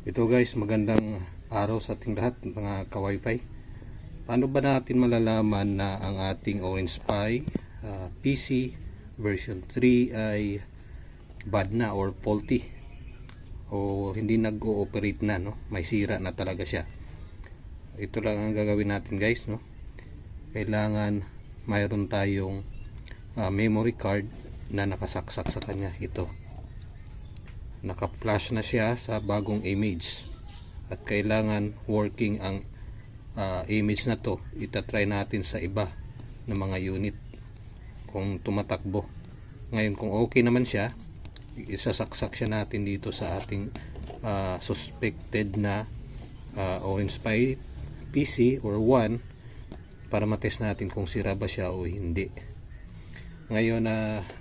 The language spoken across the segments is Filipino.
Ito guys, magandang araw sa ating lahat mga ka-wifi. Paano ba natin malalaman na ang ating Orange Pi PC version 3 ay bad na or faulty o hindi nag-ooperate na, no? May sira na talaga siya. Ito lang ang gagawin natin guys, no? Kailangan mayroon tayong memory card na nakasaksak sa kanya. Ito, naka-flash na siya sa bagong image at kailangan working ang image na to. Itatry natin sa iba na mga unit kung tumatakbo. Ngayon kung okay naman siya, isasaksak siya natin dito sa ating suspected na Orange Pi PC or 1 para matest natin kung sira ba siya o hindi. Ngayon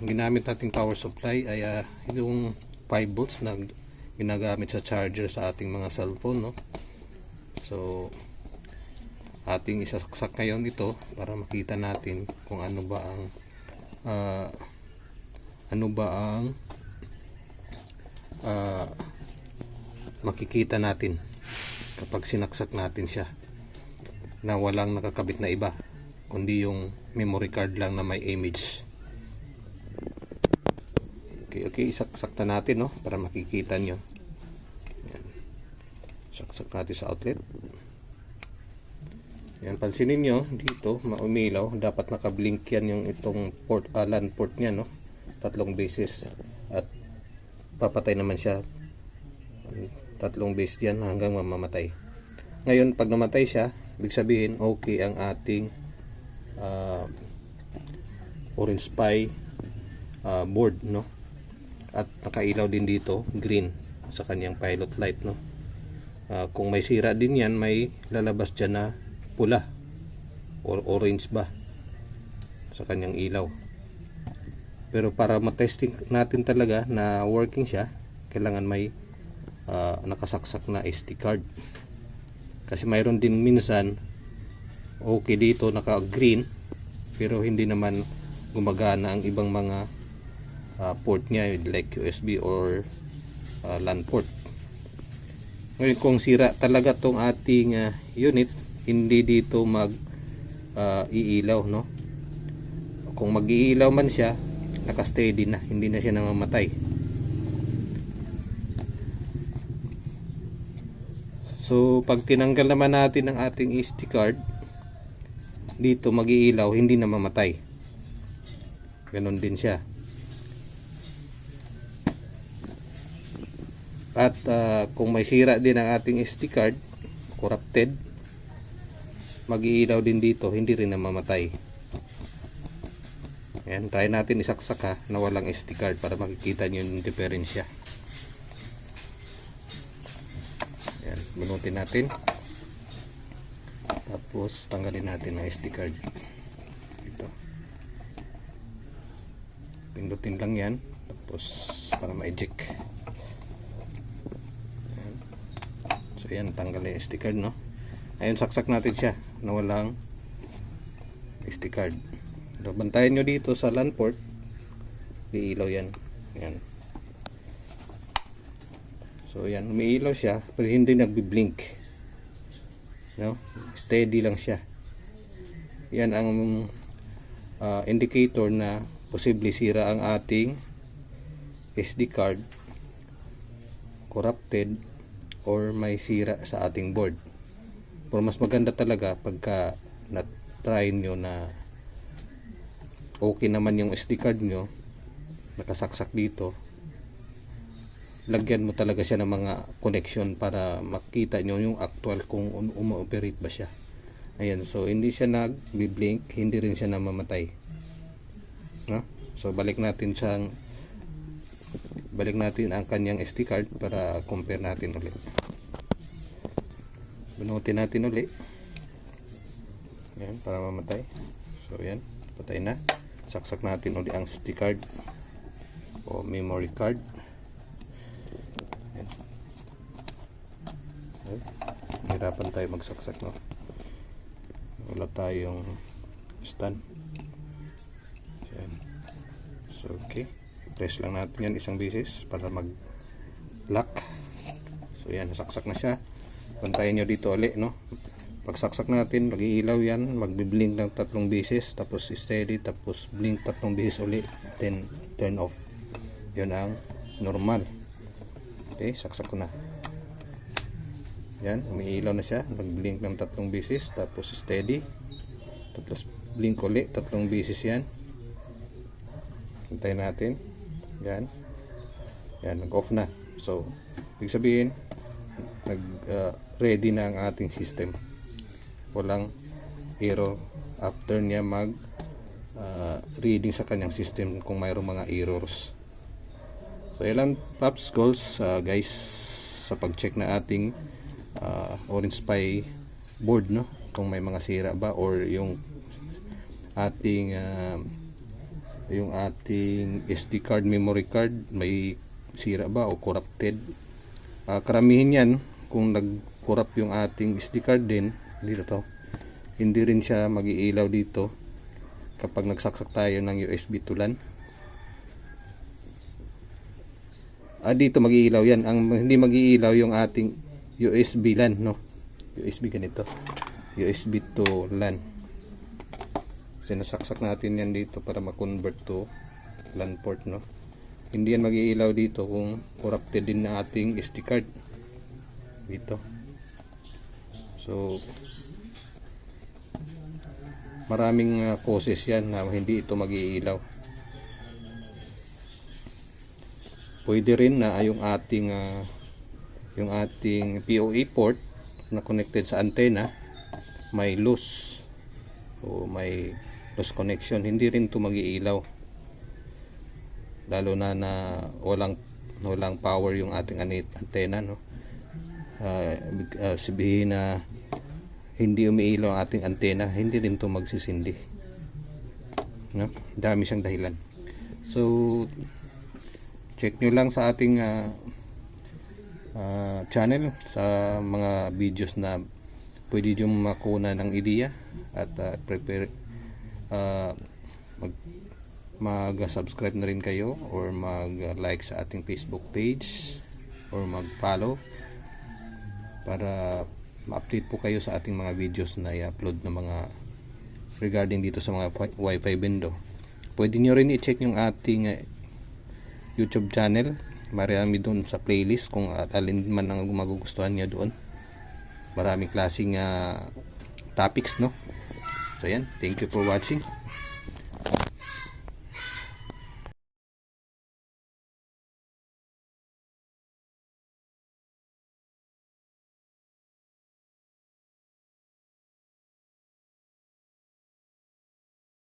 ginamit nating power supply ay yung 5 volts na ginagamit sa charger sa ating mga cellphone, no? So ating isasaksak ngayon ito para makita natin kung ano ba ang makikita natin kapag sinaksak natin siya na walang nakakabit na iba kundi yung memory card lang na may image. Okay, isaksak na natin, no, para makikita nyo. Yan. Saksak natin sa outlet. Yan, pansinin nyo dito maumilaw, dapat nakablink yan yung itong port, LAN port nya, no, 3 beses at papatay naman siya 3 beses yan hanggang mamamatay. Ngayon pag namatay siya, ibig sabihin okay ang ating Orange Pi board, no, at nakailaw din dito green sa kanyang pilot light, no. Kung may sira din yan, may lalabas dyan na pula or orange ba sa kanyang ilaw. Pero para matesting natin talaga na working siya, kailangan may nakasaksak na SD card. Kasi mayroon din minsan okay dito naka green pero hindi naman gumagana ang ibang mga port niya like USB or LAN port. Ngayon kung sira talaga tong ating unit, hindi dito iilaw, no. Kung mag-iilaw man siya, naka-steady na, hindi na siya namamatay. So pag tinanggal naman natin ang ating SD card, dito mag-iilaw, hindi na mamatay. Ganon din siya. At kung may sira din ang ating SD card, corrupted, mag-iilaw din dito, hindi rin namamatay. Ayan, try natin isaksak na walang SD card para makikita nyo yung diferensya. Ayan, bunutin natin. Tapos tanggalin natin ang SD card. Ito. Pindutin lang yan. Tapos para ma-eject. So yan, tanggal yung SD card, no. Ayun, saksak natin siya na walang SD card. So, bantayan nyo dito sa LAN port, iilaw yan. Yan. So yan, umiilaw siya pero hindi nagbi-blink, no? Steady lang siya. Yan ang indicator na posible sira ang ating SD card, corrupted, or may sira sa ating board. Pero mas maganda talaga pagka na-try nyo na okay naman yung SD card nyo, nakasaksak dito, lagyan mo talaga siya ng mga connection para makita nyo yung actual kung umu-operate ba siya. Ayan, so hindi siya nag-blink, hindi rin siya namamatay, no? So balik natin ang kanyang SD card para compare natin ulit. Bunutin natin ulit. Ayan, para mamatay. So ayan, patay na. Saksak natin ulit ang SD card o memory card. Ayan. Ayan. Hirapan tayo magsaksak, no? Wala tayong stand. Ayan. So okay, press lang natin yan isang beses para mag lock. So So yan, nasaksak na siya. Pantayin nyo dito ulit, no? Pagsaksak natin, mag-iilaw yan, magbi-blink ng 3 beses, tapos steady, tapos blink 3 beses ulit, then turn off. Yun ang normal. Okay, saksak ko na. Yan, umiilaw na siya, mag-blink ng 3 beses, tapos steady, tapos blink ulit 3 beses yan. Hintayin natin. Yan. Yan, nag-off na. So, ibig sabihin, ready na ang ating system. Walang error after niya mag reading sa kanyang system kung mayroong mga errors. So, ilan Pops goals guys sa pag-check na ating Orange Pi board, no? Kung may mga sira ba or yung ating SD card, memory card may sira ba o corrupted. Karamihin yan kung nag-corrupt yung ating SD card din dito to, hindi rin siya mag-iilaw dito kapag nagsaksak tayo ng USB to LAN. Dito mag-iilaw yan. Ang hindi mag-iilaw yung ating USB LAN, no? USB ganito, USB to LAN. Sinasaksak natin yan dito para ma-convert to LAN port, no? Hindi yan mag-iilaw dito kung corrupted din na ating SD card dito. So maraming causes yan na hindi ito mag-iilaw. Pwede rin na yung ating PoE port na connected sa antenna may loose o may loose connection, hindi rin ito mag-iilaw, lalo na walang power yung ating antenna, no? Sabihin na hindi umiilaw ang ating antena, hindi rin ito magsisindi, no? Dami siyang dahilan. So check nyo lang sa ating channel sa mga videos na pwede nyo makuna ng ideya at prepare mag-subscribe na rin kayo or mag-like sa ating Facebook page or mag-follow para ma-update po kayo sa ating mga videos na i-upload na mga regarding dito sa mga Wi-Fi bendo. Pwede nyo rin i-check yung ating YouTube channel. Marami doon sa playlist kung alin man ang magugustuhan nyo doon. Maraming klaseng topics, no? So yan, thank you for watching.